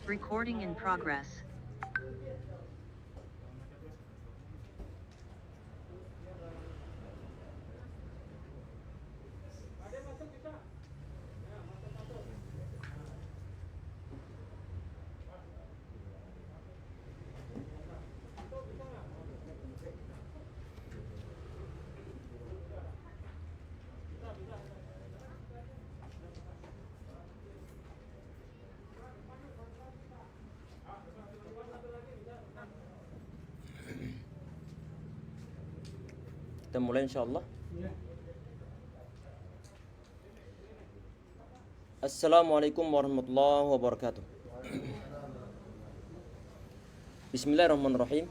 Recording in progress. Kita mulai insyaallah. Assalamualaikum warahmatullahi wabarakatuh. Bismillahirrahmanirrahim.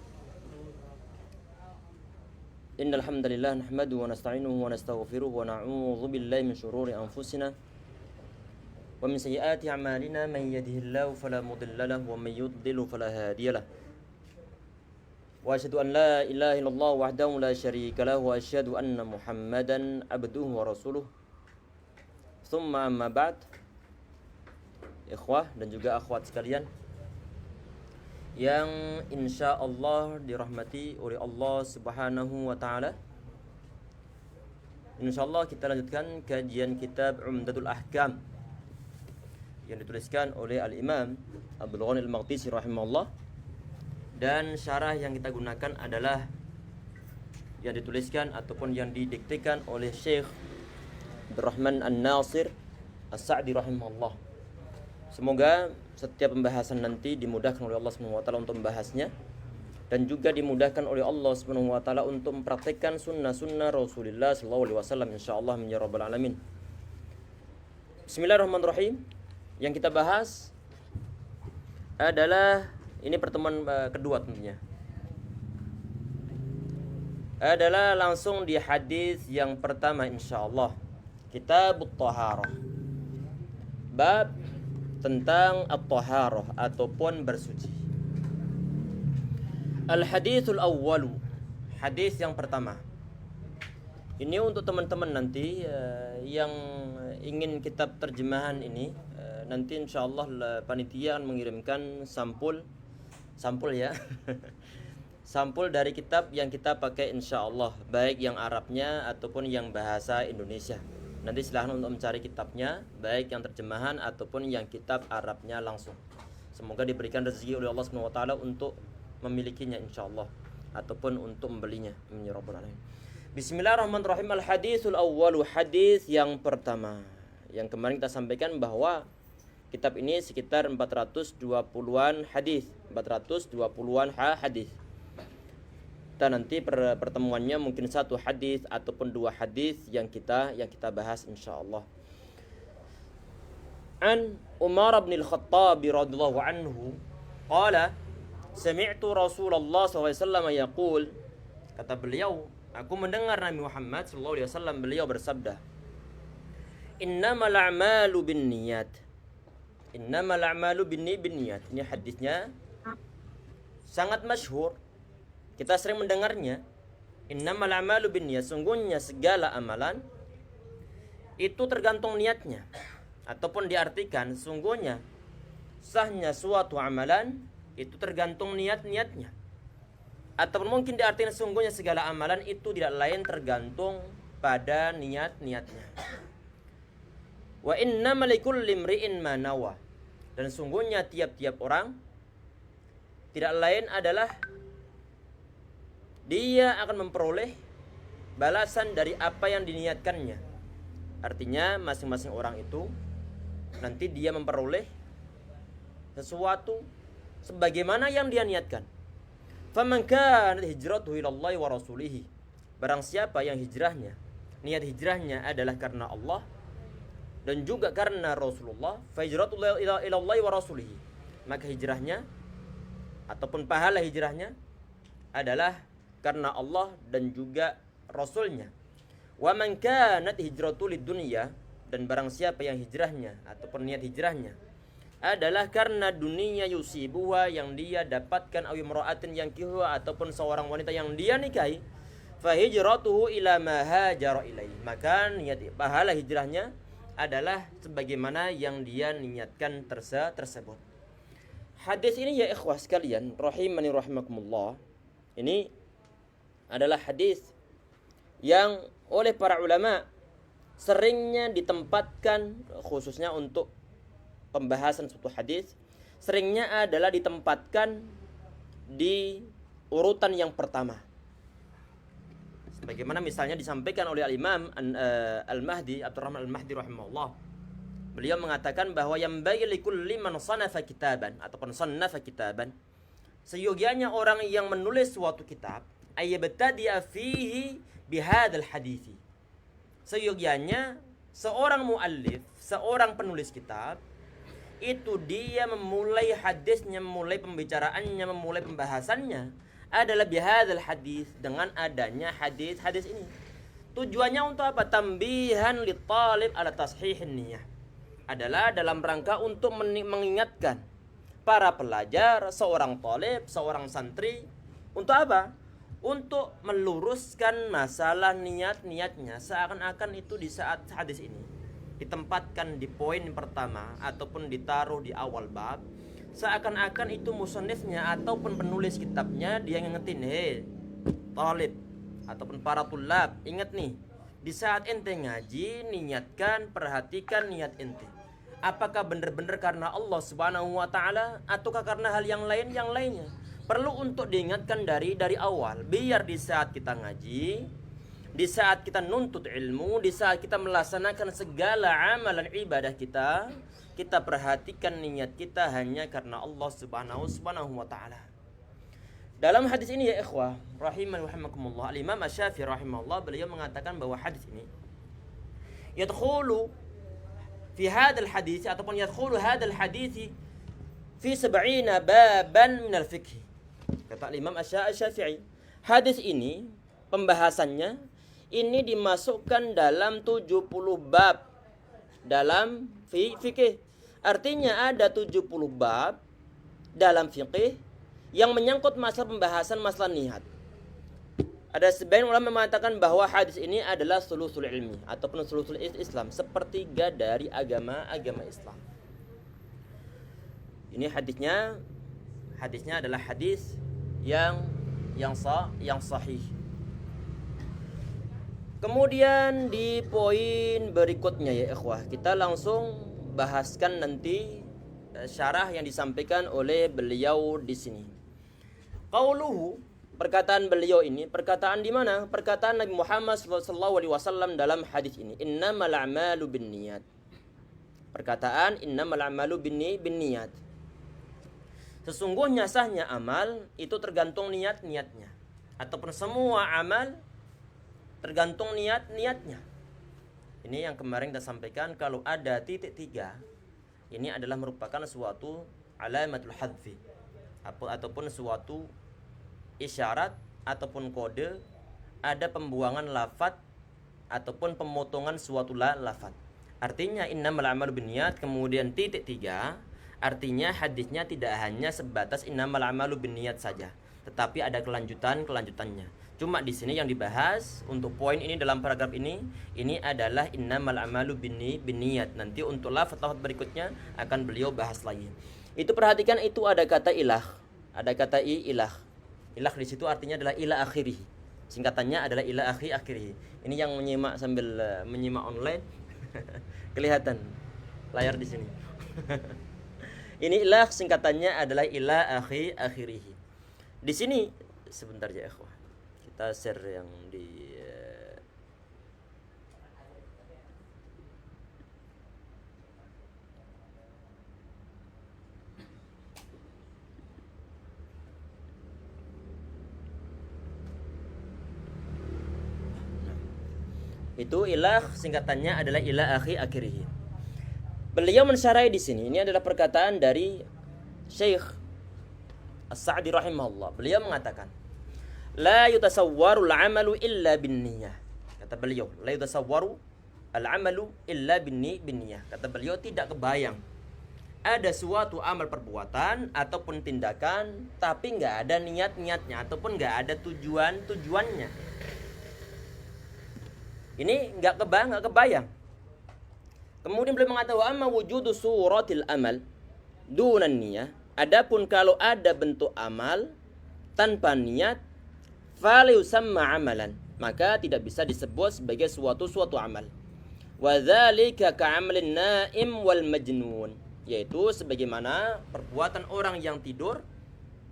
Innal hamdalillah nahmaduhu wa nasta'inuhu wa nastaghfiruh wa na'udzu billahi min shururi anfusina wa min sayyiati a'malina man yahdihillahu fala mudilla lahu wa man yudlil fala hadiya lahu. Wa asyhadu an la ilaha illallah wahdahu la syarika lahu wa asyhadu anna Muhammadan abduhu wa rasuluh. Tsumma amma ba'd. Ikhwah dan juga akhwat sekalian yang insyaallah dirahmati oleh Allah Subhanahu wa taala. Insyaallah kita lanjutkan kajian kitab Umdatul Ahkam yang dituliskan oleh Al-Imam Abdul Ghani Al-Maqdisi rahimahullah. Dan syarah yang kita gunakan adalah yang dituliskan ataupun yang didiktekan oleh Syekh Abdurrahman An-Nasir As-Sa'di rahimahullah. Semoga setiap pembahasan nanti dimudahkan oleh Allah Subhanahu wa taala untuk membahasnya dan juga dimudahkan oleh Allah Subhanahu wa taala untuk mempraktikkan sunnah-sunnah Rasulullah sallallahu alaihi wasallam insyaallah ya rabbal alamin. Bismillahirrahmanirrahim. Yang kita bahas adalah ini pertemuan kedua tentunya. Adalah langsung di hadis yang pertama insyaallah. Kitabut Thaharah. Bab tentang at-taharah ataupun bersuci. Al-haditsul awwalu. Hadis yang pertama. Ini untuk teman-teman nanti yang ingin kitab terjemahan ini, nanti insyaallah panitia akan mengirimkan sampul ya. Sampul dari kitab yang kita pakai insyaallah, baik yang Arabnya ataupun yang bahasa Indonesia. Nanti silahkan untuk mencari kitabnya, baik yang terjemahan ataupun yang kitab Arabnya langsung. Semoga diberikan rezeki oleh Allah Subhanahu wa taala untuk memilikinya insyaallah ataupun untuk membelinya. Amin ya rabbal alamin. Bismillahirrahmanirrahim. Al-haditsul awwalu, hadis yang pertama. Yang kemarin kita sampaikan bahwa kitab ini sekitar 420-an hadis, 420-an hadis. Dan nanti pertemuannya mungkin satu hadis ataupun dua hadis yang kita bahas insyaallah. An Umar bin Al-Khattab radhiyallahu anhu qala sami'tu Rasulullah sallallahu alaihi wasallam yaqul, kata beliau, aku mendengar Nabi Muhammad sallallahu alaihi wasallam beliau bersabda, innamal a'malu binniyat. Innamal a'malu binniyat. Ini hadisnya sangat masyhur. Kita sering mendengarnya. Innamal a'malu binniyat. Sungguhnya segala amalan itu tergantung niatnya. Ataupun diartikan sungguhnya sahnya suatu amalan itu tergantung niatnya. Ataupun mungkin diartikan sungguhnya segala amalan itu tidak lain tergantung pada niatnya. Wa innamal likulli imri'in ma nawa. Dan sungguhnya tiap-tiap orang tidak lain adalah dia akan memperoleh balasan dari apa yang diniatkannya. Artinya masing-masing orang itu nanti dia memperoleh sesuatu sebagaimana yang dia niatkan. Faman kanat hijratuhu ilallahi wa rasulihi. Barang siapa yang hijrahnya, niat hijrahnya adalah karena Allah dan juga karena Rasulullah, fa hijratuhu ilallahi wa rasulihi. Maka hijrahnya ataupun pahala hijrahnya adalah karena Allah dan juga Rasulnya. Wa man kanat hijratuhu lid-dunya, dan barang siapa yang hijrahnya ataupun niat hijrahnya adalah karena dunia yusibuha, yang dia dapatkan, aw imra'atin yang kihu, ataupun seorang wanita yang dia nikahi, fa hijratuhu ila ma hajara ilaihi. Maka niat pahala hijrahnya adalah sebagaimana yang dia niatkan tersebut. Hadis ini ya ikhwah sekalian, rahimani rahimakumullah. Ini adalah hadis yang oleh para ulama seringnya ditempatkan, khususnya untuk pembahasan suatu hadis, seringnya adalah ditempatkan di urutan yang pertama. Sebagaimana misalnya disampaikan oleh Al-Imam Al-Mahdi, Abdurrahman Al-Mahdi rahimahullah. Beliau mengatakan bahwa yang bagi likulli man sanafa kitaban ataupun sannafa kitaban, seyogianya orang yang menulis suatu kitab ayyabtadi'a fihi bihadzal hadithi. Seyogianya seorang muallif, seorang penulis kitab itu dia memulai hadisnya, memulai pembicaraannya, memulai pembahasannya adalah bihadzal hadis, dengan adanya hadis-hadis ini. Tujuannya untuk apa? Tambihan li talib ala tashihin niyah. Adalah dalam rangka untuk mengingatkan para pelajar, seorang talib, seorang santri, untuk apa? Untuk meluruskan masalah niat-niatnya, seakan-akan itu di saat hadis ini ditempatkan di poin pertama ataupun ditaruh di awal bab, seakan-akan itu musannifnya ataupun penulis kitabnya dia ngingetin, hei talib ataupun para tulab, ingat nih, di saat ente ngaji, niatkan, perhatikan niat ente. Apakah benar-benar karena Allah Subhanahu wa taala ataukah karena hal yang lainnya? Perlu untuk diingatkan dari awal, biar di saat kita ngaji, di saat kita nuntut ilmu, di saat kita melaksanakan segala amalan ibadah kita perhatikan niat kita hanya karena Allah Subhanahu wa taala. Dalam hadis ini ya ikhwah, rahiman wa rahimakumullah, Al-Imam Asy-Syafi'i rahimahullah, beliau mengatakan bahwa hadis ini yadkhulu fi hadzal hadis ataupun yadkhulu hadzal hadis fi 70 baban min al-fiqh. Kata Imam Asy-Syafi'i, hadis ini pembahasannya ini dimasukkan dalam 70 bab dalam fikih. Artinya ada 70 bab dalam fikih yang menyangkut masalah pembahasan masalah niat. Ada sebagian ulama mengatakan bahwa hadis ini adalah sulusul ilmi ataupun sulusul Islam, sepertiga dari agama Islam. Ini hadisnya adalah hadis yang sahih. Kemudian di poin berikutnya ya ikhwah, kita langsung bahaskan nanti syarah yang disampaikan oleh beliau di sini. Qauluhu, perkataan beliau ini, perkataan di mana? Perkataan Nabi Muhammad SAW dalam hadis ini, innamal a'malu binniyat. Perkataan innamal a'malu binniyat. Sesungguhnya sahnya amal itu tergantung niatnya, ataupun semua amal tergantung niatnya. Ini yang kemarin kita sampaikan, kalau ada titik 3, ini adalah merupakan suatu alamatul hadfi ataupun suatu isyarat ataupun kode ada pembuangan lafaz ataupun pemotongan suatu lafaz. Artinya innamal a'malu binniyat, kemudian titik 3, artinya hadisnya tidak hanya sebatas innamal a'malu binniyat saja, tetapi ada kelanjutannya. Cuma di sini yang dibahas untuk poin ini dalam paragraf ini adalah innamal a'malu binniyat. Nanti untuk lafaz berikutnya akan beliau bahas lagi. Itu perhatikan, itu ada kata ilah, ada kata ilah. Ilah di situ artinya adalah ila akhirih. Singkatannya adalah ila akhirih. Ini yang menyimak sambil menyimak online kelihatan layar di sini. Ini ilah singkatannya adalah ila akhirih. Di sini sebentar ya ikhwah. Kita share yang di itu ilah singkatannya adalah ila akhirih. Beliau mensyarahi di sini, ini adalah perkataan dari Syekh As-Sa'di rahimahullah. Beliau mengatakan, la yutasawwaru al-'amalu illa binniyah. Kata beliau, la yutasawwaru al-'amalu illa binniyah. Kata beliau, tidak kebayang ada suatu amal perbuatan ataupun tindakan tapi enggak ada niatnya ataupun enggak ada tujuannya. Ini enggak kebayang. Kemudian beliau mengatakan, wa amma wujudu suratil amal dunan niyah. Adapun kalau ada bentuk amal tanpa niat, fala yusamma amalan, maka tidak bisa disebut sebagai suatu amal. Wa dzalika ka'amalin naim wal majnun, yaitu sebagaimana perbuatan orang yang tidur.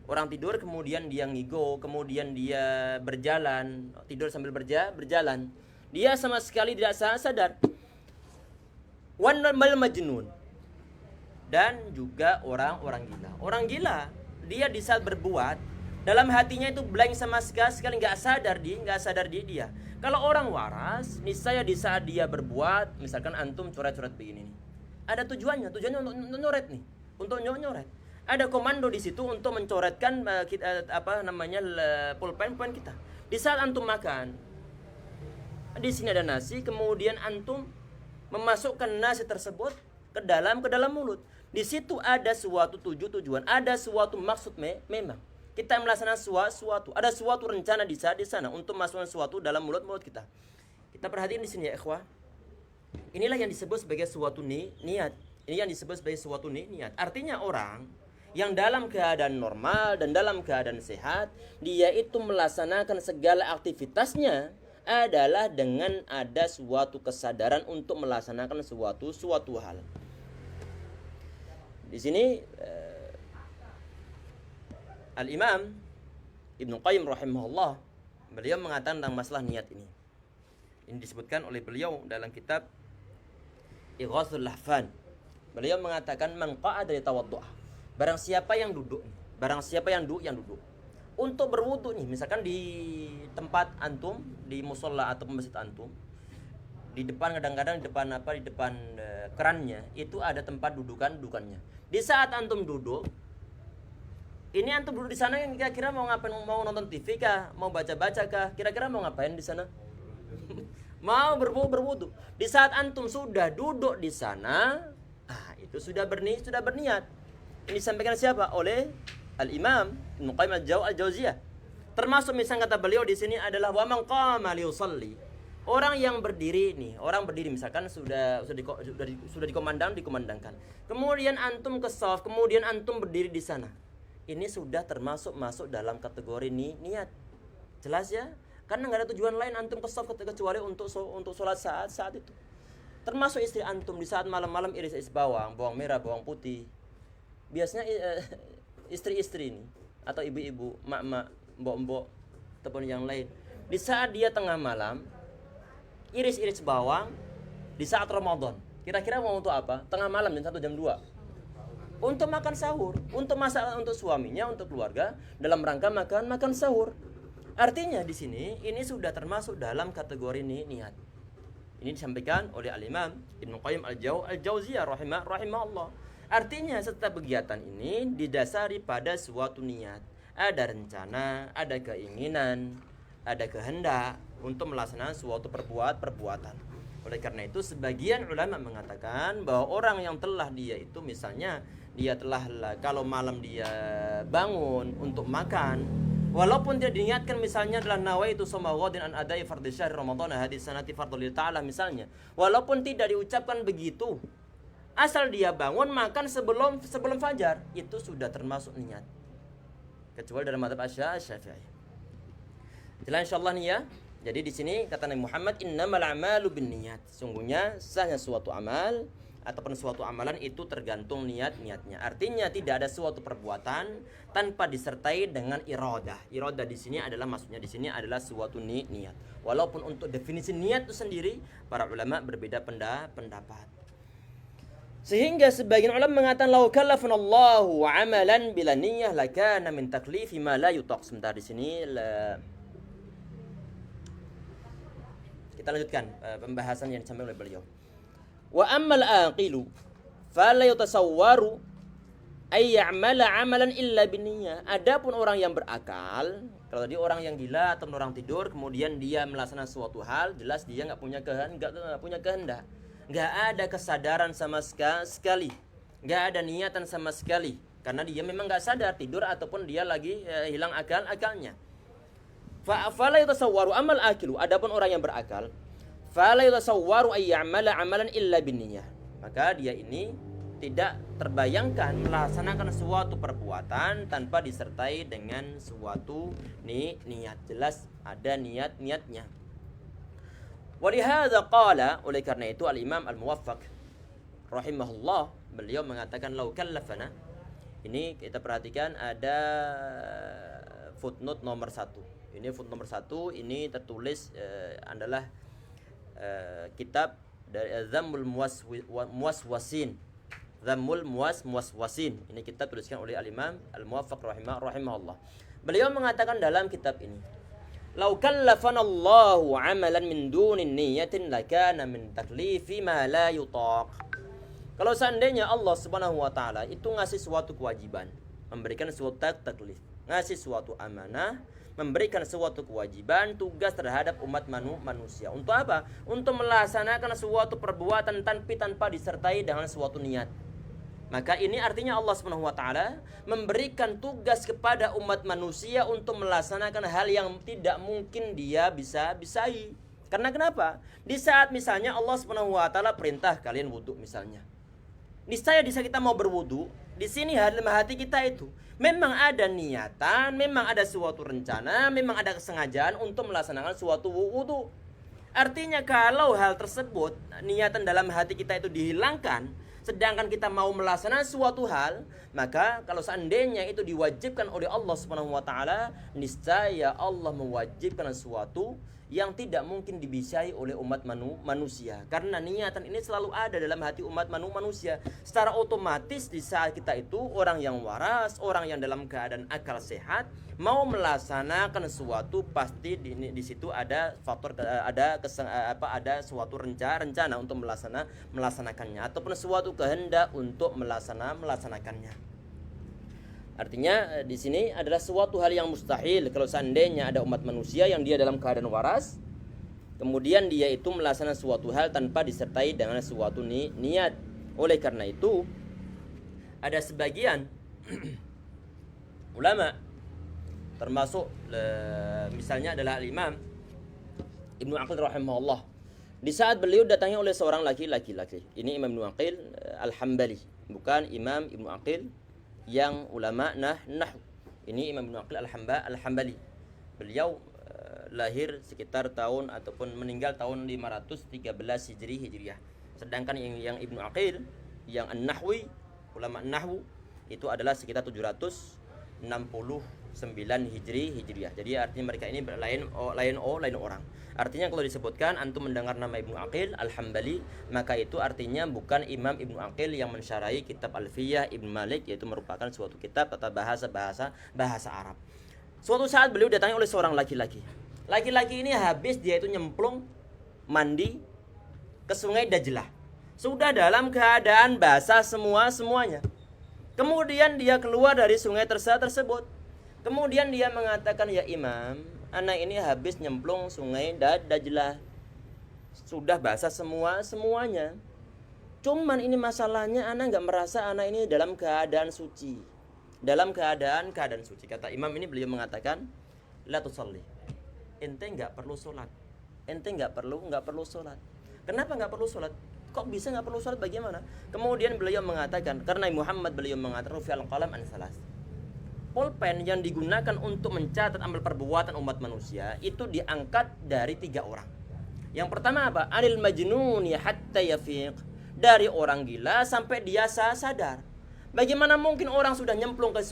Orang tidur kemudian dia ngigo, kemudian dia berjalan, tidur sambil berjalan. Dia sama sekali tidak sadar. Wan majnun, dan juga orang gila. Orang gila, dia di saat berbuat, dalam hatinya itu blank sama sekali, nggak sadar dia. Kalau orang waras, niscaya di saat dia berbuat, misalkan antum coret-coret begini nih, ada tujuannya untuk nyoret nih, untuk nyoret. Ada komando di situ untuk mencoretkan pulpen kita. Di saat antum makan, di sini ada nasi, kemudian antum memasukkan nasi tersebut ke dalam mulut. Di situ ada suatu tujuan, ada suatu maksud memang. Kita melaksanakan suatu, ada suatu rencana di sana untuk masukkan suatu dalam mulut kita. Kita perhatiin di sini ya ikhwah. Inilah yang disebut sebagai suatu niat. Ini yang disebut sebagai suatu niat. Artinya orang yang dalam keadaan normal dan dalam keadaan sehat, dia itu melaksanakan segala aktivitasnya adalah dengan ada suatu kesadaran untuk melaksanakan suatu hal. Di sini Al-Imam Ibnu Qayyim rahimahullah, beliau mengatakan tentang masalah niat ini. Ini disebutkan oleh beliau dalam kitab Ighathul Lahfan. Beliau mengatakan man qa'ada yatawaddu'. Barang siapa yang duduk untuk berwudu nih, misalkan di tempat antum, di musola atau masjid antum, di depan kadang-kadang di depan kerannya itu ada tempat dudukannya. Di saat antum duduk, ini antum duduk di sana, yang kira-kira mau ngapain? Mau nonton TV kah? Mau baca-baca kah? Kira-kira mau ngapain di sana? Mau berwudu. Di saat antum sudah duduk di sana, itu sudah berniat. Ini disampaikan siapa? Oleh Al-Imam Ibnu Qayyim al-Jauziyah. Termasuk misalnya kata beliau di sini adalah wa man qama liusalli. Orang yang berdiri misalkan sudah dikumandangkan. Kemudian antum ke shaf, kemudian antum berdiri di sana. Ini sudah masuk dalam kategori niat. Jelas ya? Karena enggak ada tujuan lain antum ke shaf kecuali untuk sholat saat itu. Termasuk istri antum di saat malam-malam iris bawang merah, bawang putih. Biasanya istri-istri ini atau ibu-ibu, mak-mak, mbok-mbok ataupun yang lain, di saat dia tengah malam iris-iris bawang di saat Ramadan, kira-kira mau untuk apa? Tengah malam jam 1 jam 2. Untuk makan sahur, untuk masak untuk suaminya, untuk keluarga, dalam rangka makan sahur. Artinya di sini ini sudah termasuk dalam kategori niat. Ini disampaikan oleh Al-Imam Ibnu Qayyim al-Jauziyah rahimahullah. Artinya setiap kegiatan ini didasari pada suatu niat. Ada rencana, ada keinginan, ada kehendak untuk melaksanakan suatu perbuatan. Oleh karena itu sebagian ulama mengatakan bahwa orang yang telah dia itu misalnya dia telah kalau malam dia bangun untuk makan, walaupun dia diniatkan misalnya adalah nawaitu shoma ghadin an adai fardhi syahr ramadan hadis sanati fardhu ta'ala misalnya, walaupun tidak diucapkan begitu, asal dia bangun makan sebelum fajar, itu sudah termasuk niat. Kecuali dalam mazhab Syafi'i. Jelas insyaallah nih ya. Jadi di sini kata Nabi Muhammad innamal a'malu binniyat. Sungguhnya sahnya suatu amal ataupun suatu amalan itu tergantung niatnya. Artinya tidak ada suatu perbuatan tanpa disertai dengan iradah. Iradah di sini adalah maksudnya di sini adalah suatu niat. Walaupun untuk definisi niat itu sendiri para ulama berbeda pendapat. Sehingga sebagian ulama mengatakan lau kallafanallahu amalan bila niyyah lakana min taklifi ma la yutaq. Sebentar di sini kita lanjutkan pembahasan yang disampaikan oleh beliau. Wa ammal aqilu fala yatasawwaru ay ya'mala amalan illa binniyah. Adapun orang yang berakal, kalau tadi orang yang gila atau orang tidur kemudian dia melaksanakan suatu hal, jelas dia enggak punya kehendak. Nggak ada kesadaran sama sekali, nggak ada niatan sama sekali, karena dia memang nggak sadar tidur ataupun dia lagi hilang akalnya. Fala yatasawwaru amal akilu. Adapun orang yang berakal, fala yatasawwaru ay ya'mala amalan illa binniyah. Maka dia ini tidak terbayangkan melaksanakan suatu perbuatan tanpa disertai dengan suatu niat. Jelas ada niatnya. Walihada qala, oleh karena itu Al-Imam Al-Muwaffaq rahimahullah, beliau mengatakan lau kallafana. Ini kita perhatikan ada footnote nomor 1. Ini footnote nomor 1 ini tertulis adalah kitab dari Dhammul Muwaswasin. Dhammul Muwaswasin. Ini kitab tuliskan oleh Al-Imam Al-Muwaffaq rahimahullah. Beliau mengatakan dalam kitab ini, "Lau kallafana Allahu 'amalan min dunin niyatin lakana min taklifi ma la yutaq." Kalau seandainya Allah Subhanahu wa taala itu ngasih suatu kewajiban, memberikan suatu taklif, ngasih suatu amanah, memberikan suatu kewajiban, tugas terhadap umat manusia. Untuk apa? Untuk melaksanakan suatu perbuatan tanpa disertai dengan suatu niat. Maka ini artinya Allah Subhanahu wa taala memberikan tugas kepada umat manusia untuk melaksanakan hal yang tidak mungkin dia bisai. Karena kenapa? Di saat misalnya Allah Subhanahu wa taala perintah kalian wudu misalnya. Niscaya di saat kita mau berwudu, di sini dalam hati kita itu memang ada niatan, memang ada suatu rencana, memang ada kesengajaan untuk melaksanakan suatu wudu. Artinya kalau hal tersebut, niatan dalam hati kita itu dihilangkan, sedangkan kita mau melaksanakan suatu hal, maka kalau seandainya itu diwajibkan oleh Allah Subhanahu wa taala, niscaya Allah mewajibkan sesuatu yang tidak mungkin dibisai oleh umat manusia. Karena niatan ini selalu ada dalam hati umat manusia. Secara otomatis di saat kita itu orang yang waras, orang yang dalam keadaan akal sehat, mau melaksanakan sesuatu pasti di situ ada faktor ada suatu rencana untuk melaksanakannya ataupun suatu kehendak untuk melaksanakannya. Artinya di sini adalah suatu hal yang mustahil kalau seandainya ada umat manusia yang dia dalam keadaan waras, kemudian dia itu melaksanakan suatu hal tanpa disertai dengan suatu niat. Oleh karena itu ada sebagian ulama termasuk misalnya adalah Imam Ibnu Aqil rahimahullah. Di saat beliau datangnya oleh seorang laki-laki. Ini Imam Ibnu Aqil Al-Hambali, bukan Imam Ibnu Aqil yang ulama nahwu. Ini Imam Ibnu Aqil Al-Hambali. Beliau lahir sekitar tahun ataupun meninggal tahun 513 Hijriah. Sedangkan yang Ibnu Aqil yang An-Nahwi, ulama nahwu itu adalah sekitar 769 Hijriah. Jadi artinya mereka ini lain orang. Artinya kalau disebutkan antum mendengar nama Ibnu Aqil Al-Hambali, maka itu artinya bukan Imam Ibnu Aqil yang mensyarahi kitab Alfiyah Ibnu Malik, yaitu merupakan suatu kitab tata bahasa Arab. Suatu saat beliau datang oleh seorang laki-laki. Laki-laki ini habis dia itu nyemplung mandi ke sungai Dajlah. Sudah dalam keadaan basah semuanya. Kemudian dia keluar dari sungai tersebut. Kemudian dia mengatakan, "Ya Imam, anak ini habis nyemplung sungai Dajlah. Sudah basah semuanya. Cuman ini masalahnya anak enggak merasa anak ini dalam keadaan suci." Dalam keadaan suci. Kata Imam ini beliau mengatakan, "La tusalli." Ente enggak perlu salat. Kenapa enggak perlu salat? Kok bisa enggak perlu salat, bagaimana? Kemudian beliau mengatakan, karena Muhammad beliau mengatakan rufi'al qalam an salas. Pulpen yang digunakan untuk mencatat amal perbuatan umat manusia itu diangkat dari 3 orang. Yang pertama apa? Anil majnuni hatta yafiq. Dari orang gila sampai dia sadar. Bagaimana mungkin orang sudah nyemplung ke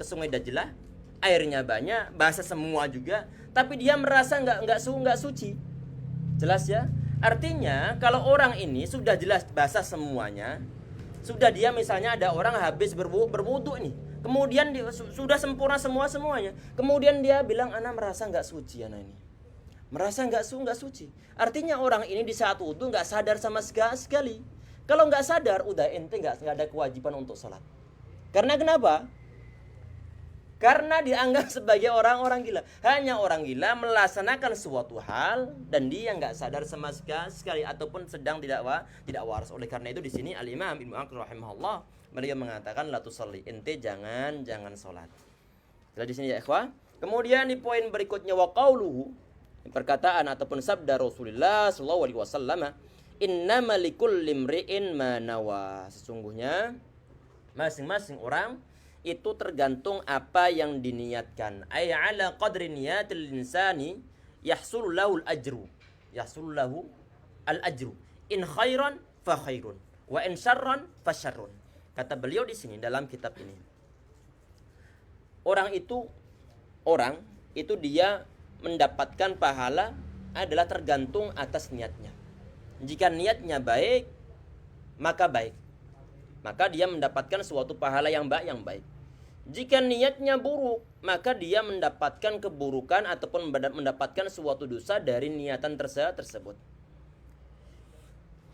sungai Dajlah, airnya banyak, basah semua juga, tapi dia merasa enggak suci. Jelas ya? Artinya kalau orang ini sudah jelas basah semuanya, sudah dia misalnya ada orang habis berwudu nih, kemudian dia sudah sempurna semuanya, kemudian dia bilang anak merasa enggak suci, anak ini merasa enggak suci. Artinya orang ini di saat wudu enggak sadar sama sekali. Kalau enggak sadar, udah ente enggak ada kewajiban untuk sholat. Karena kenapa? Karena dianggap sebagai orang-orang gila. Hanya orang gila melaksanakan suatu hal dan dia enggak sadar sama sekali ataupun sedang tidak waras. Oleh karena itu di sini Al-Imam Ibnu Aqil rahimahullah beliau mengatakan la tusalli, ente jangan salat. Jadi di sini ya ikhwah. Kemudian di poin berikutnya wa qauluhu, perkataan ataupun sabda Rasulullah sallallahu alaihi wasallam, "Innama likulli imri'in ma nawa." Sesungguhnya masing-masing orang itu tergantung apa yang diniatkan. Ay ala qadri niyatil insani yahsul lahu al-ajru. Yahsul lahu al-ajru. In khairan fa khairun wa in syarran fa syarrun. Kata beliau di sini dalam kitab ini. Orang itu dia mendapatkan pahala adalah tergantung atas niatnya. Jika niatnya baik, maka baik. Maka dia mendapatkan suatu pahala yang baik. Jika niatnya buruk, maka dia mendapatkan keburukan ataupun mendapatkan suatu dosa dari niatan tersebut.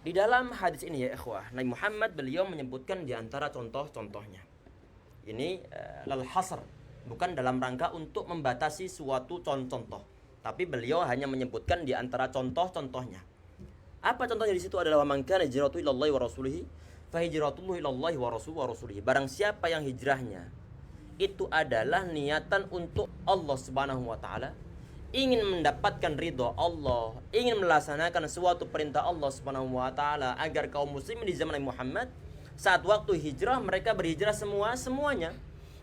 Di dalam hadis ini ya ikhwah, Nabi Muhammad beliau menyebutkan di antara contoh-contohnya. Ini lal hasr, bukan dalam rangka untuk membatasi suatu contoh, tapi beliau hanya menyebutkan di antara contoh-contohnya. Apa contohnya di situ adalah man kana hijratu ilallahi wa rasulihi fa hijratuhu ilallahi wa rasulihi. Barang siapa yang hijrahnya itu adalah niatan untuk Allah Subhanahu wa taala, ingin mendapatkan ridha Allah, ingin melaksanakan suatu perintah Allah Subhanahu wa taala agar kaum muslimin di zaman Muhammad saat waktu hijrah mereka berhijrah semuanya.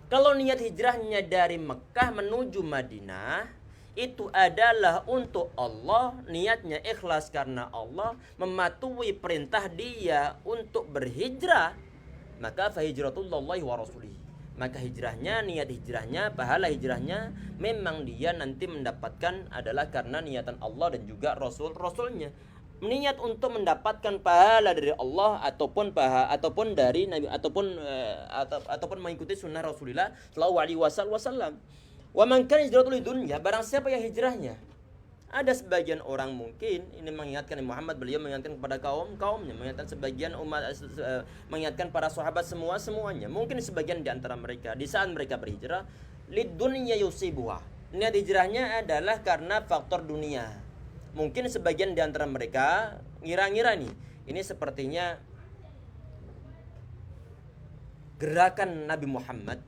Kalau niat hijrahnya dari Mekah menuju Madinah itu adalah untuk Allah, niatnya ikhlas karena Allah, mematuhi perintah dia untuk berhijrah, maka fa hijratullahi wa rasulihi. Maka hijrahnya, niat hijrahnya, pahala hijrahnya memang dia nanti mendapatkan adalah karena niatan Allah dan juga Rasulnya. Niat untuk mendapatkan pahala dari Allah ataupun dari Nabi ataupun mengikuti sunnah Rasulullah sallallahu alaihi wasallam. Wa man kana hijratul dunya, barang siapa yang hijrahnya. Ada sebagian orang mungkin ini mengingatkan Muhammad, beliau mengingatkan kepada kaumnya, mengingatkan sebagian umat, mengingatkan para sahabat semuanya. Mungkin sebagian di antara mereka di saat mereka berhijrah lid dunya yusibuha. Niat hijrahnya adalah karena faktor dunia. Mungkin sebagian di antara mereka ngira-ngira nih, ini sepertinya gerakan Nabi Muhammad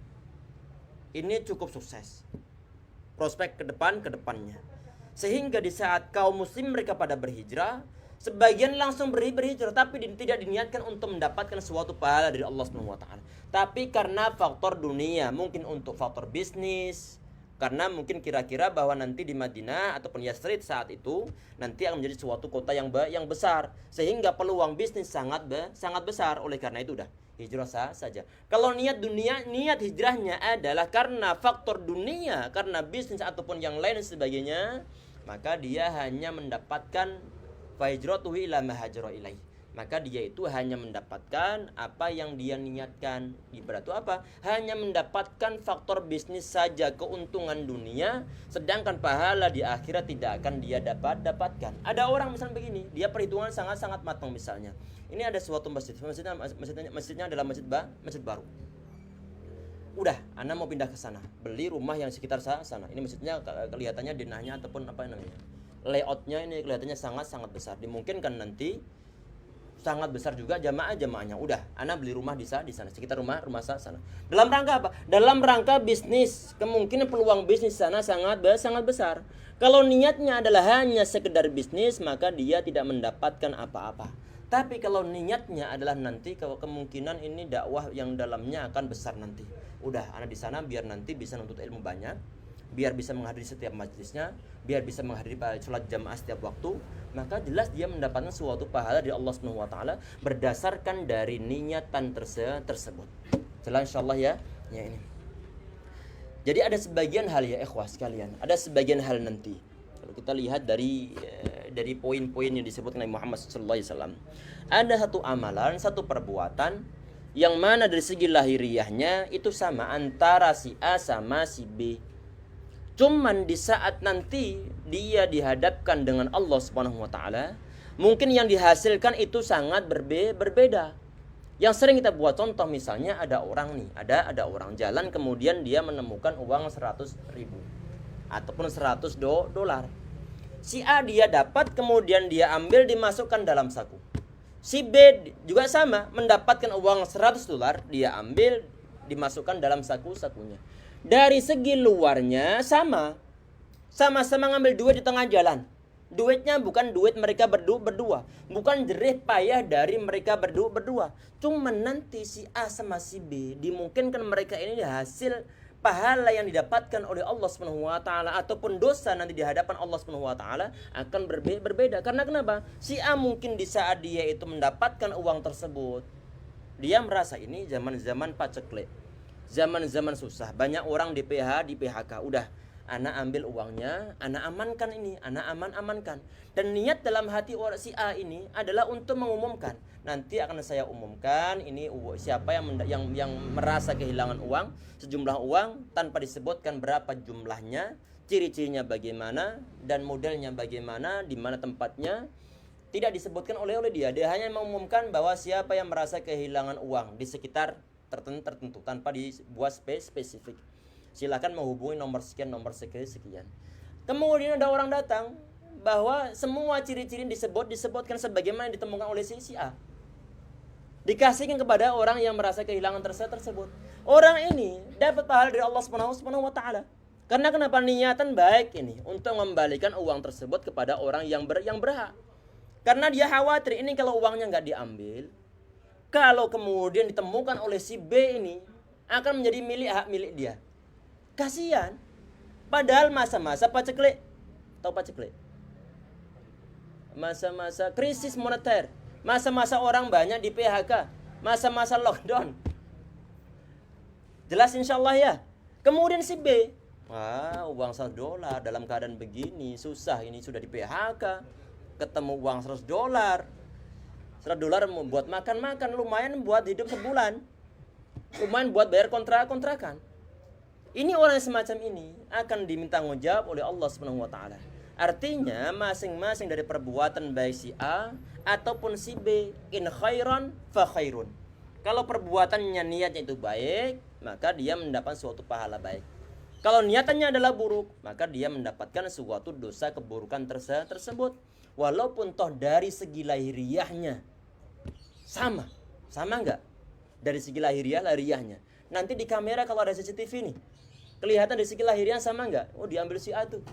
ini cukup sukses. Prospek kedepannya. Sehingga di saat kaum muslim mereka pada berhijrah, sebagian langsung berhijrah tapi tidak diniatkan untuk mendapatkan suatu pahala dari Allah Subhanahu wa taala. Tapi karena faktor dunia, mungkin untuk faktor bisnis, karena mungkin kira-kira bahwa nanti di Madinah ataupun Yathrib saat itu nanti akan menjadi suatu kota yang besar, sehingga peluang bisnis sangat besar. Oleh karena itu udah hijrah saja. Kalau niat hijrahnya adalah karena faktor dunia, karena bisnis ataupun yang lain sebagainya, maka dia hanya mendapatkan fa hijratuhu ila ma hajara ilaih. Maka dia itu hanya mendapatkan apa yang dia niatkan. Ibarat itu apa? Hanya mendapatkan faktor bisnis saja, keuntungan dunia, sedangkan pahala di akhirat tidak akan dia dapatkan. Ada orang misalnya begini, dia perhitungan sangat matang misalnya. Ini ada suatu masjidnya adalah masjid baru. Udah, Anda mau pindah ke sana, beli rumah yang sekitar sana. Ini masjidnya kelihatannya denahnya ataupun apa namanya, layoutnya ini kelihatannya sangat besar. Dimungkinkan nanti sangat besar juga jamaahnya. Udah, Anda beli rumah di sana, sekitar rumah sana. Dalam rangka apa? Dalam rangka bisnis. Kemungkinan peluang bisnis sana sangat besar. Kalau niatnya adalah hanya sekedar bisnis, maka dia tidak mendapatkan apa-apa. Tapi kalau niatnya adalah nanti kemungkinan ini dakwah yang dalamnya akan besar nanti. Udah, Anda di sana biar nanti bisa menuntut ilmu banyak, biar bisa menghadiri setiap majelisnya, biar bisa menghadiri sholat jamaah setiap waktu, maka jelas dia mendapatkan suatu pahala dari Allah Subhanahu wa taala berdasarkan dari niatan tersebut. Jelas insyaallah ya ini. Jadi ada sebagian hal ya ikhwah sekalian, ada sebagian hal nanti. Kalau kita lihat dari poin-poin yang disebut Nabi Muhammad sallallahu alaihi wasallam, ada satu amalan, satu perbuatan yang mana dari segi lahiriahnya itu sama antara si A sama si B. Cuman di saat nanti dia dihadapkan dengan Allah Subhanahu wa taala, mungkin yang dihasilkan itu sangat berbeda. Yang sering kita buat contoh misalnya ada orang jalan kemudian dia menemukan uang 100.000 ataupun 100 dolar. Si A dia dapat kemudian dia ambil dimasukkan dalam saku. Si B juga sama, mendapatkan uang 100 dolar, dia ambil dimasukkan dalam sakunya. Dari segi luarnya sama. Sama-sama ngambil duit di tengah jalan. Duitnya bukan duit mereka berdua, bukan jerih payah dari mereka berdua. Cuma nanti si A sama si B dimungkinkan mereka ini hasil pahala yang didapatkan oleh Allah Subhanahu wa taala ataupun dosa nanti di hadapan Allah Subhanahu wa taala akan berbeda. Karena kenapa? Si A mungkin di saat dia itu mendapatkan uang tersebut, dia merasa ini zaman-zaman paceklik. Zaman-zaman susah, banyak orang di PHK. Udah, anak ambil uangnya, anak amankan ini, anak amankan. Dan niat dalam hati orang si A ini adalah untuk mengumumkan. Nanti akan saya umumkan ini siapa yang merasa kehilangan uang, sejumlah uang tanpa disebutkan berapa jumlahnya, ciri-cirinya bagaimana dan modelnya bagaimana, di mana tempatnya. Tidak disebutkan oleh dia. Dia hanya mengumumkan bahwa siapa yang merasa kehilangan uang di sekitar tertentu tanpa dibuat spesifik. Silakan menghubungi nomor sekian. Kemudian ada orang datang bahwa semua ciri-ciri disebutkan sebagaimana ditemukan oleh si A. Dikasihkan kepada orang yang merasa kehilangan tersebut. Orang ini dapat pahala dari Allah Subhanahu wa taala. Karena kenapa? Niatan baik ini untuk mengembalikan uang tersebut kepada orang yang berhak. Karena dia khawatir ini kalau uangnya nggak diambil, kalau kemudian ditemukan oleh si B ini akan menjadi hak milik dia. Kasihan. Padahal masa-masa paceklik. Tahu paceklik? Masa-masa krisis moneter. Masa-masa orang banyak di PHK. Masa-masa lockdown. Jelas insyaallah ya. Kemudian si B, wah, uang $100 dalam keadaan begini, susah ini, sudah di PHK. Ketemu uang $100. $100 buat makan lumayan buat hidup sebulan. Lumayan buat bayar kontrakan. Ini orang yang semacam ini akan diminta tanggung jawab oleh Allah Subhanahu wa taala. Artinya masing-masing dari perbuatan baik si A ataupun si B, in khairan fa khairun. Kalau perbuatannya niatnya itu baik, maka dia mendapat suatu pahala baik. Kalau niatannya adalah buruk, maka dia mendapatkan suatu dosa keburukan tersebut. Walaupun toh dari segi lahiriahnya sama enggak? Dari segi lahiriahnya. Nanti di kamera kalau ada CCTV nih, kelihatan dari segi lahiriah sama enggak? Oh, diambil si A tuh.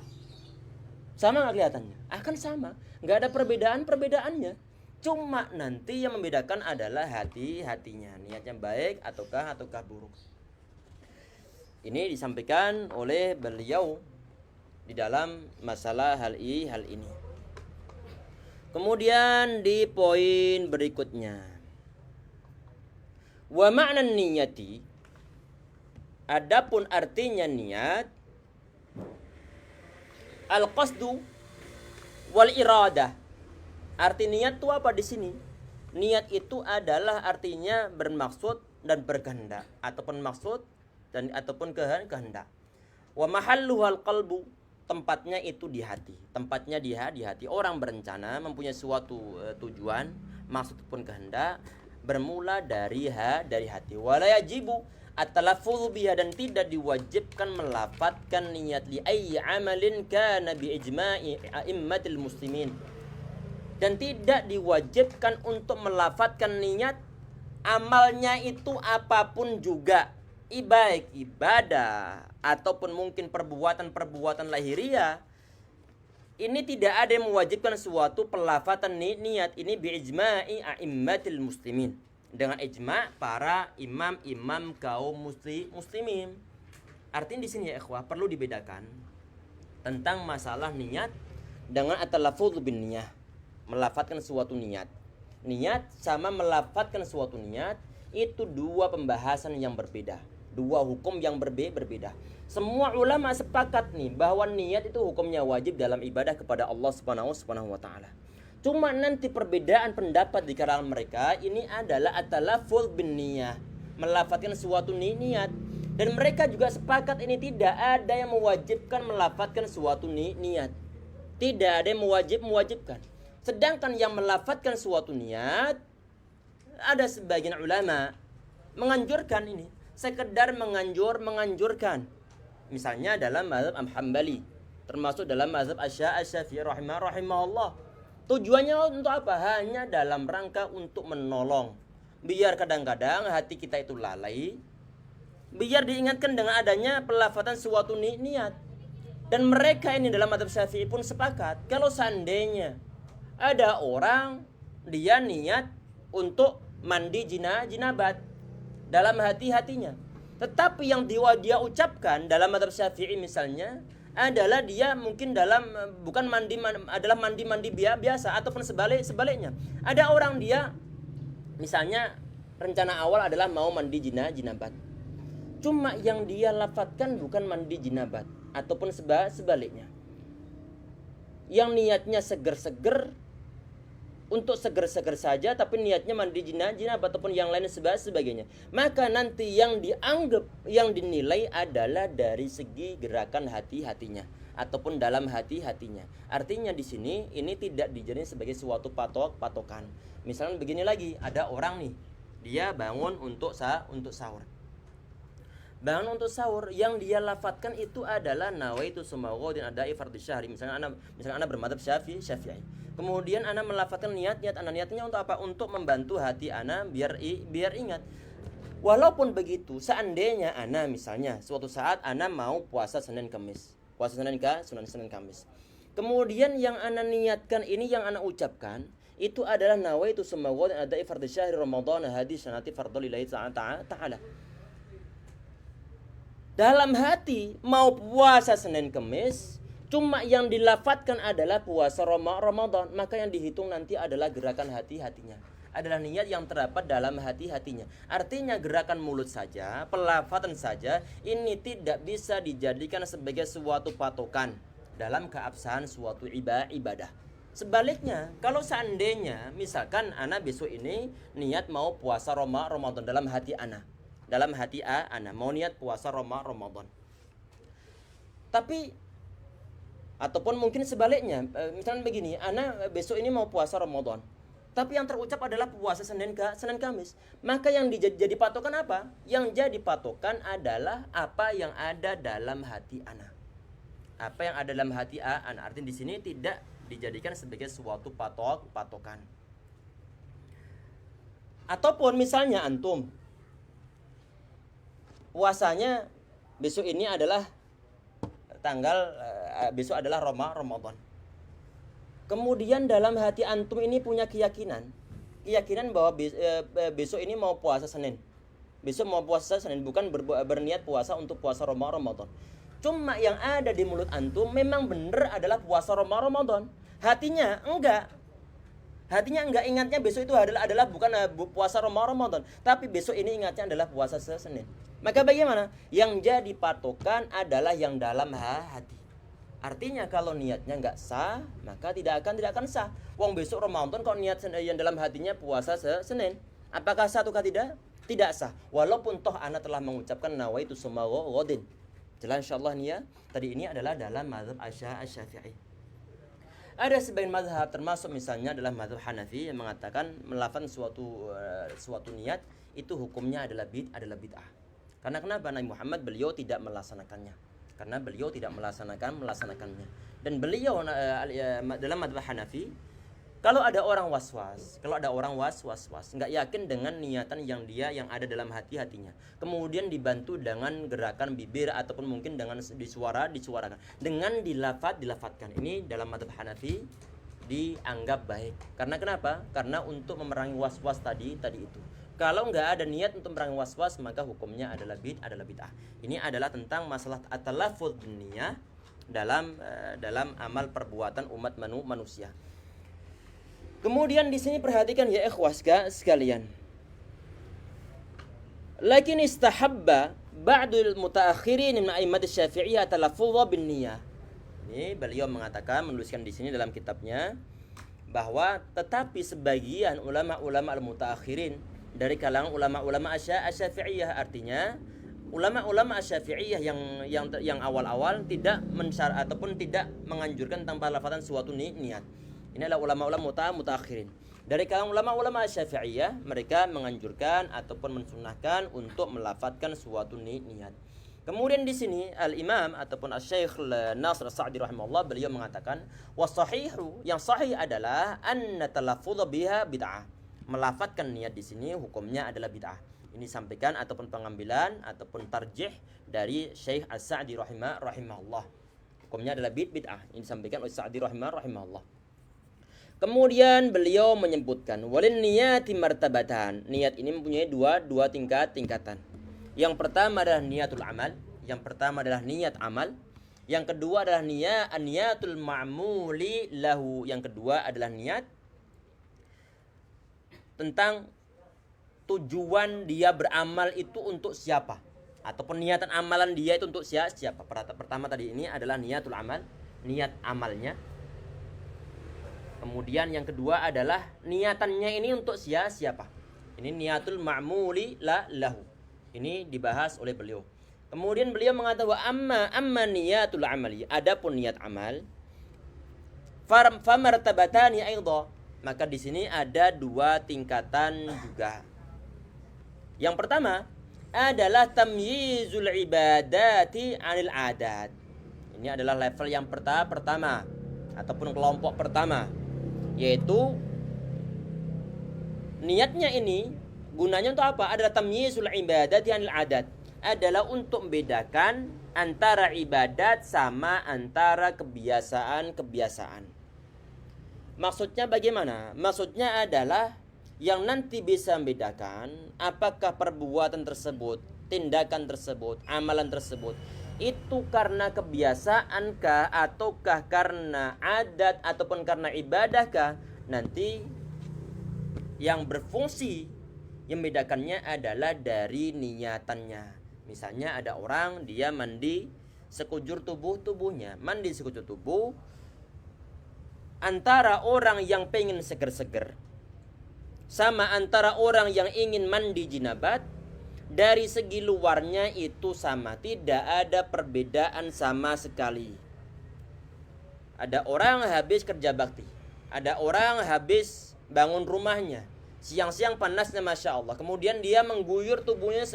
Sama enggak kelihatannya? Akan sama. Enggak ada perbedaannya. Cuma nanti yang membedakan adalah hatinya, niatnya baik ataukah buruk. Ini disampaikan oleh beliau di dalam masalah hal ini. Kemudian di poin berikutnya, wa ma'na niyati, adapun artinya niat, al-qasdu wal iradah. Arti niat itu apa di sini? Niat itu adalah artinya bermaksud dan berkehendak, ataupun maksud dan ataupun kehendak. Wa mahalluhal qalbu, tempatnya itu di hati. Tempatnya di hati. Orang berencana mempunyai suatu tujuan, maksud pun kehendak bermula dari hati. Wala yajibu at-talaffuz biha, dan tidak diwajibkan melafadzkan niat li ayyi amalin kana bi ijma'i a'immatil muslimin. Dan tidak diwajibkan untuk melafadzkan niat amalnya itu apapun juga, baik ibadah ataupun mungkin perbuatan lahiriah. Ini tidak ada yang mewajibkan suatu pelafatan niat ini bi ijma'i a'immatil muslimin, dengan ijma' para imam kaum muslimin. Artinya di sini ya ikhwah, perlu dibedakan tentang masalah niat dengan at-talaffuz bin niyah, melafatkan suatu niat. Niat sama melafatkan suatu niat itu dua pembahasan yang berbeda, dua hukum yang berbeda. Semua ulama sepakat nih bahwa niat itu hukumnya wajib dalam ibadah kepada Allah Subhanahu wa taala. Cuma nanti perbedaan pendapat di kalangan mereka ini adalah at-talaffuz bin niyah, melafatkan suatu niat. Dan mereka juga sepakat ini tidak ada yang mewajibkan melafatkan suatu niat. Tidak ada yang mewajibkan. Sedangkan yang melafatkan suatu niat, ada sebagian ulama menganjurkan ini, sekedar menganjurkan. Misalnya dalam mazhab Hambali, termasuk dalam mazhab Asy-Syafi'i rahimahullah. Tujuannya untuk apa? Hanya dalam rangka untuk menolong. Biar kadang-kadang hati kita itu lalai, biar diingatkan dengan adanya pelafatan suatu niat. Dan mereka ini dalam mazhab Syafi'i pun sepakat kalau seandainya ada orang dia niat untuk mandi jinabat dalam hatinya, tetapi yang dia ucapkan dalam mazhab Syafi'i misalnya adalah dia mungkin dalam bukan adalah mandi biasa ataupun sebaliknya. Ada orang dia misalnya rencana awal adalah mau mandi jinabat. Cuma yang dia lafadzkan bukan mandi jinabat ataupun sebaliknya. Yang niatnya seger-seger untuk seger-seger saja tapi niatnya mandi jinabat ataupun yang lain sebagainya. Maka nanti yang dianggap yang dinilai adalah dari segi gerakan hatinya ataupun dalam hatinya. Artinya di sini ini tidak dijadikan sebagai suatu patokan. Misalnya begini lagi, ada orang nih, dia bangun untuk sahur. Bangun untuk sahur, yang dia lafadzkan itu adalah nawaitu sumawudin adai fardhu syahri. Misalnya ana bermadzhab Syafi'i. Kemudian ana melafadzkan niatnya untuk apa? Untuk membantu hati ana biar ingat. Walaupun begitu, seandainya ana misalnya suatu saat ana mau puasa Senin Kamis. Puasa Senin Kamis. Kemudian yang ana niatkan ini, yang ana ucapkan itu adalah nawaitu sumawudin adai fardhu syahri Ramadan hadis sanati fardhu lillahi ta'ala. Dalam hati mau puasa Senin Kamis, cuma yang dilafatkan adalah puasa Ramadan, maka yang dihitung nanti adalah gerakan hatinya. Adalah niat yang terdapat dalam hatinya. Artinya gerakan mulut saja, pelafatan saja, ini tidak bisa dijadikan sebagai suatu patokan dalam keabsahan suatu ibadah. Sebaliknya, kalau seandainya misalkan ana besok ini niat mau puasa Ramadan dalam hati ana. Dalam hati ana mau niat puasa Ramadan. Tapi ataupun mungkin sebaliknya, misalnya begini, ana besok ini mau puasa Ramadan. Tapi yang terucap adalah puasa Senin Kamis. Maka yang jadi patokan apa? Yang jadi patokan adalah apa yang ada dalam hati ana. Apa yang ada dalam hati ana. Artinya di sini tidak dijadikan sebagai suatu patokan. Ataupun misalnya antum puasanya besok ini adalah besok adalah Ramadan. Kemudian dalam hati antum ini punya keyakinan bahwa besok ini mau puasa Senin. Besok mau puasa Senin, bukan berniat puasa untuk puasa Ramadan. Cuma yang ada di mulut antum memang benar adalah puasa Ramadan. Hatinya enggak. Ingatnya besok itu adalah bukan puasa Ramadan, tapi besok ini ingatnya adalah puasa Senin. Maka bagaimana? Yang jadi patokan adalah yang dalam hati. Artinya kalau niatnya enggak sah, maka tidak akan sah. Wong besok Ramadan kok niat yang dalam hatinya puasa Senin. Apakah sah atau tidak? Tidak sah. Walaupun toh ana telah mengucapkan nawaitu sumawudin. Jelas insyaallah nih ya. Tadi ini adalah dalam mazhab Syafi'i. Ada sebagian mazhab termasuk misalnya adalah mazhab Hanafi yang mengatakan melafalkan suatu niat itu hukumnya adalah bid'ah. Karena kenapa? Nabi Muhammad beliau tidak melaksanakannya. Dan beliau dalam mazhab Hanafi, kalau ada orang was-was, enggak yakin dengan niatan yang ada dalam hatinya. Kemudian dibantu dengan gerakan bibir ataupun mungkin dengan disuarakan, dengan dilafatkan. Ini dalam mazhab Hanafi dianggap baik. Karena kenapa? Karena untuk memerangi was-was tadi itu. Kalau enggak ada niat untuk memerangi was-was, maka hukumnya adalah bid'ah. Ini adalah tentang masalah at-talaffuz binniyah dalam amal perbuatan umat manusia. Kemudian di sini perhatikan ya ikhwah sekalian. Lakin istahabba ba'dul mutaakhirin min a'immat Syafi'iyyah talaffuz bin niyah. Ini beliau mengatakan, menuliskan di sini dalam kitabnya bahwa tetapi sebagian ulama-ulama al-mutaakhirin dari kalangan ulama-ulama Syafi'iyah, artinya ulama-ulama Syafi'iyah yang awal-awal tidak ataupun tidak menganjurkan tanpa lafazan suatu niat. Ini adalah ulama-ulama mutaakhirin. Dari kalangan ulama-ulama Syafi'iyah, mereka menganjurkan ataupun mensunnahkan untuk melafadzkan suatu niat. Kemudian di sini Al-Imam ataupun Asy-Syaikh Nasr As-Sa'di rahimahullah beliau mengatakan wasahihu, yang sahih adalah anna talaffuz biha bid'ah. Melafadzkan niat di sini hukumnya adalah bid'ah. Ini sampaikan ataupun pengambilan ataupun tarjih dari Syekh As-Sa'di rahimahullah. Hukumnya adalah bid'ah. Ini disampaikan oleh Sa'di rahimahullah. Kemudian beliau menyebutkan walin niyati martabatan. Niat ini mempunyai dua tingkatan. Yang pertama adalah niatul amal. Yang pertama adalah niat amal. Yang kedua adalah niatul ma'muli lahu. Yang kedua adalah niat tentang tujuan dia beramal itu untuk siapa, ataupun niatan amalan dia itu untuk siapa. Pertama tadi ini adalah niatul amal, niat amalnya. Kemudian yang kedua adalah niatannya ini untuk siapa. Ini niatul ma'muli lahu. Ini dibahas oleh beliau. Kemudian beliau mengatakan wa amma niyatul amali, adapun niat amal famartabatani aidha, maka di sini ada dua tingkatan juga. Yang pertama adalah tamyizul ibadati 'anil adat. Ini adalah level yang pertama ataupun kelompok pertama, yaitu niatnya ini gunanya untuk apa? Adalah tamyizul ibadati 'anil adat, adalah untuk membedakan antara ibadat sama antara kebiasaan. Maksudnya bagaimana? Maksudnya adalah yang nanti bisa membedakan apakah perbuatan tersebut, tindakan tersebut, amalan tersebut itu karena kebiasaankah ataukah karena adat ataupun karena ibadahkah. Nanti yang berfungsi yang membedakannya adalah dari niatannya. Misalnya ada orang dia mandi sekujur tubuhnya, mandi sekujur tubuh, antara orang yang pengen seger-seger sama antara orang yang ingin mandi jinabat, dari segi luarnya itu sama, tidak ada perbedaan sama sekali. Ada orang habis kerja bakti, ada orang habis bangun rumahnya, siang-siang panasnya Masya Allah, kemudian dia mengguyur tubuhnya,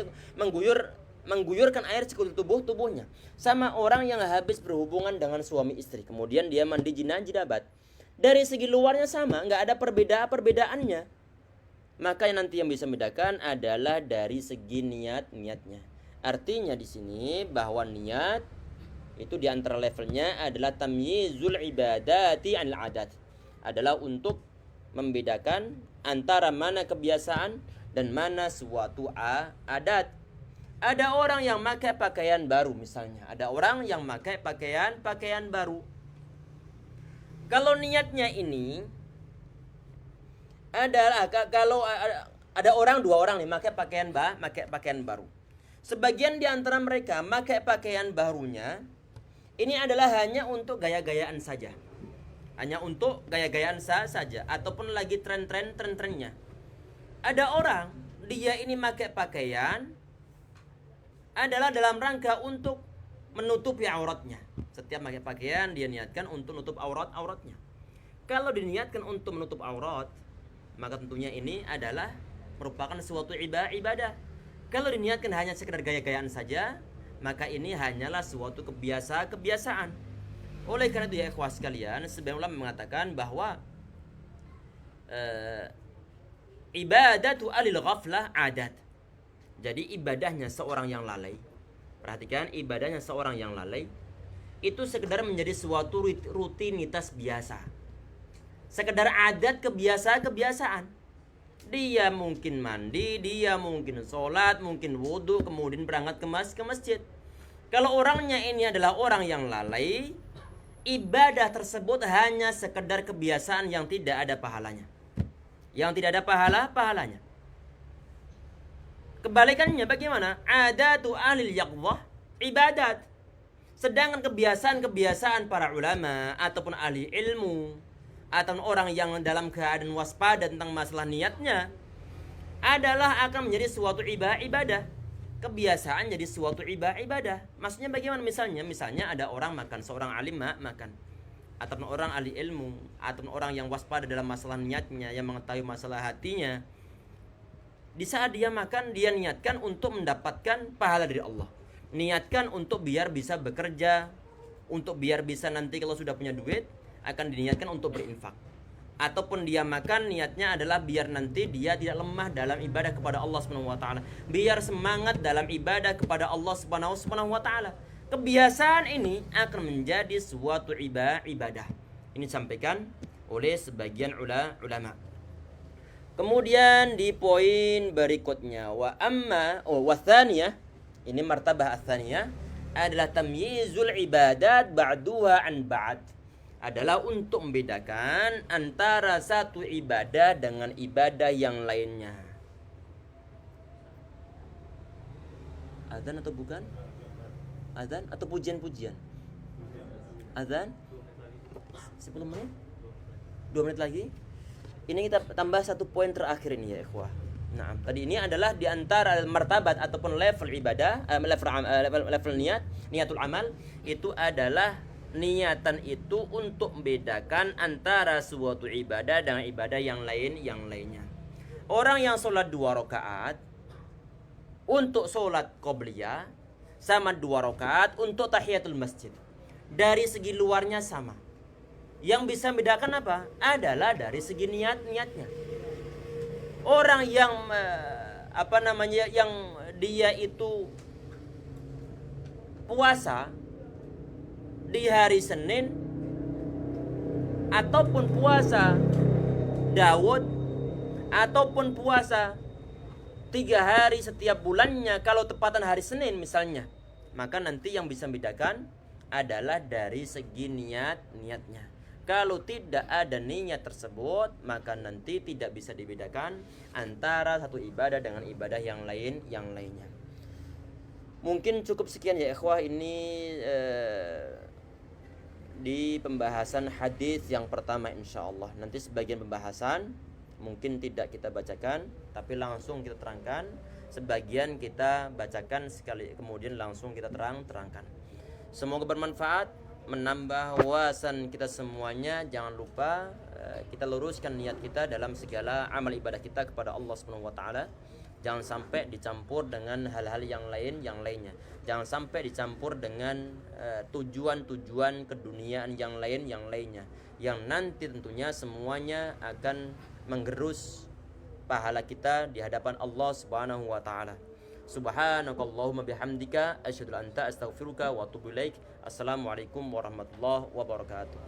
mengguyurkan air sekujur tubuhnya, sama orang yang habis berhubungan dengan suami istri, kemudian dia mandi jinabat. Dari segi luarnya sama, nggak ada perbedaannya. Maka yang nanti yang bisa membedakan adalah dari segi niatnya. Artinya di sini bahwa niat itu di antara levelnya adalah tamyizul ibadati 'anil adat, adalah untuk membedakan antara mana kebiasaan dan mana suatu adat. Ada orang yang pakai pakaian baru misalnya, ada orang yang pakai pakaian baru. Kalau niatnya ini adalah, kalau ada dua orang nih pakai pakaian baru. Sebagian di antara mereka pakai pakaian barunya ini adalah hanya untuk gaya-gayaan saja. Hanya untuk gaya-gayaan saja ataupun lagi tren-trennya. Ada orang dia ini pakai pakaian adalah dalam rangka untuk menutupi auratnya. Setiap pakai pakaian dia niatkan untuk menutup auratnya. Kalau diniatkan untuk menutup aurat, maka tentunya ini adalah merupakan suatu ibadah. Kalau diniatkan hanya sekedar gaya-gayaan saja, maka ini hanyalah suatu kebiasaan. Oleh karena itu ya ikhwah sekalian, sebagian ulama mengatakan bahwa ibadatu alil ghaflah adat. Jadi ibadahnya seorang yang lalai, perhatikan, ibadahnya seorang yang lalai itu sekedar menjadi suatu rutinitas biasa, sekedar adat, kebiasaan. Dia mungkin mandi, dia mungkin sholat, mungkin wudhu, kemudian berangkat ke masjid. Kalau orangnya ini adalah orang yang lalai, ibadah tersebut hanya sekedar kebiasaan yang tidak ada pahalanya, pahalanya. Kebalikannya bagaimana? Adatu ahlil yaqdhah ibadat. Sedangkan kebiasaan para ulama ataupun ahli ilmu atau orang yang dalam keadaan waspada tentang masalah niatnya adalah akan menjadi suatu ibadah. Kebiasaan jadi suatu ibadah. Maksudnya bagaimana? Misalnya ada orang makan, seorang alim makan, ataupun orang ahli ilmu, ataupun orang yang waspada dalam masalah niatnya, yang mengetahui masalah hatinya. Di saat dia makan, dia niatkan untuk mendapatkan pahala dari Allah, niatkan untuk biar bisa bekerja, untuk biar bisa nanti kalau sudah punya duit akan diniatkan untuk berinfak. Ataupun dia makan niatnya adalah biar nanti dia tidak lemah dalam ibadah kepada Allah Subhanahu wa taala, biar semangat dalam ibadah kepada Allah Subhanahu wa taala. kebiasaan ini akan menjadi suatu ibadah. Ini disampaikan oleh sebagian ulama. Kemudian di poin berikutnya wathaniyah, ini martabah atsaniyah adalah tamyizul ibadat ba'duha an ba'd, adalah untuk membedakan antara satu ibadah dengan ibadah yang lainnya. Adzan atau bukan? Adzan atau pujian-pujian? Adzan? 10 menit? 2 menit lagi? Ini kita tambah satu poin terakhir ini ya ikhwah. Nah, tadi ini adalah di antara martabat ataupun level ibadah, level niatul amal itu adalah niatan itu untuk membedakan antara suatu ibadah dengan ibadah yang lainnya. Orang yang sholat 2 rakaat untuk sholat qobliyah sama 2 rakaat untuk tahiyatul masjid. Dari segi luarnya sama. Yang bisa membedakan apa? Adalah dari segi niatnya. Orang yang yang dia itu puasa di hari Senin ataupun puasa Daud ataupun puasa 3 hari setiap bulannya kalau tepatan hari Senin misalnya, maka nanti yang bisa membedakan adalah dari segi niatnya. Kalau tidak ada niat tersebut, maka nanti tidak bisa dibedakan antara satu ibadah dengan ibadah yang lainnya. Mungkin cukup sekian ya ikhwah, ini di pembahasan hadis yang pertama insyaallah. Nanti sebagian pembahasan mungkin tidak kita bacakan, tapi langsung kita terangkan. Sebagian kita bacakan sekali, kemudian langsung kita terangkan. Semoga bermanfaat, menambah wawasan kita semuanya. Jangan lupa kita luruskan niat kita dalam segala amal ibadah kita kepada Allah Subhanahu wa taala. Jangan sampai dicampur dengan hal-hal yang lainnya. Jangan sampai dicampur dengan tujuan-tujuan keduniaan yang lainnya, yang nanti tentunya semuanya akan menggerus pahala kita di hadapan Allah Subhanahu wa taala. Subhanakallahumma bihamdika asyhadu an la ilaha illa anta astaghfiruka wa atubu ilaik. Assalamualaikum warahmatullahi wabarakatuh.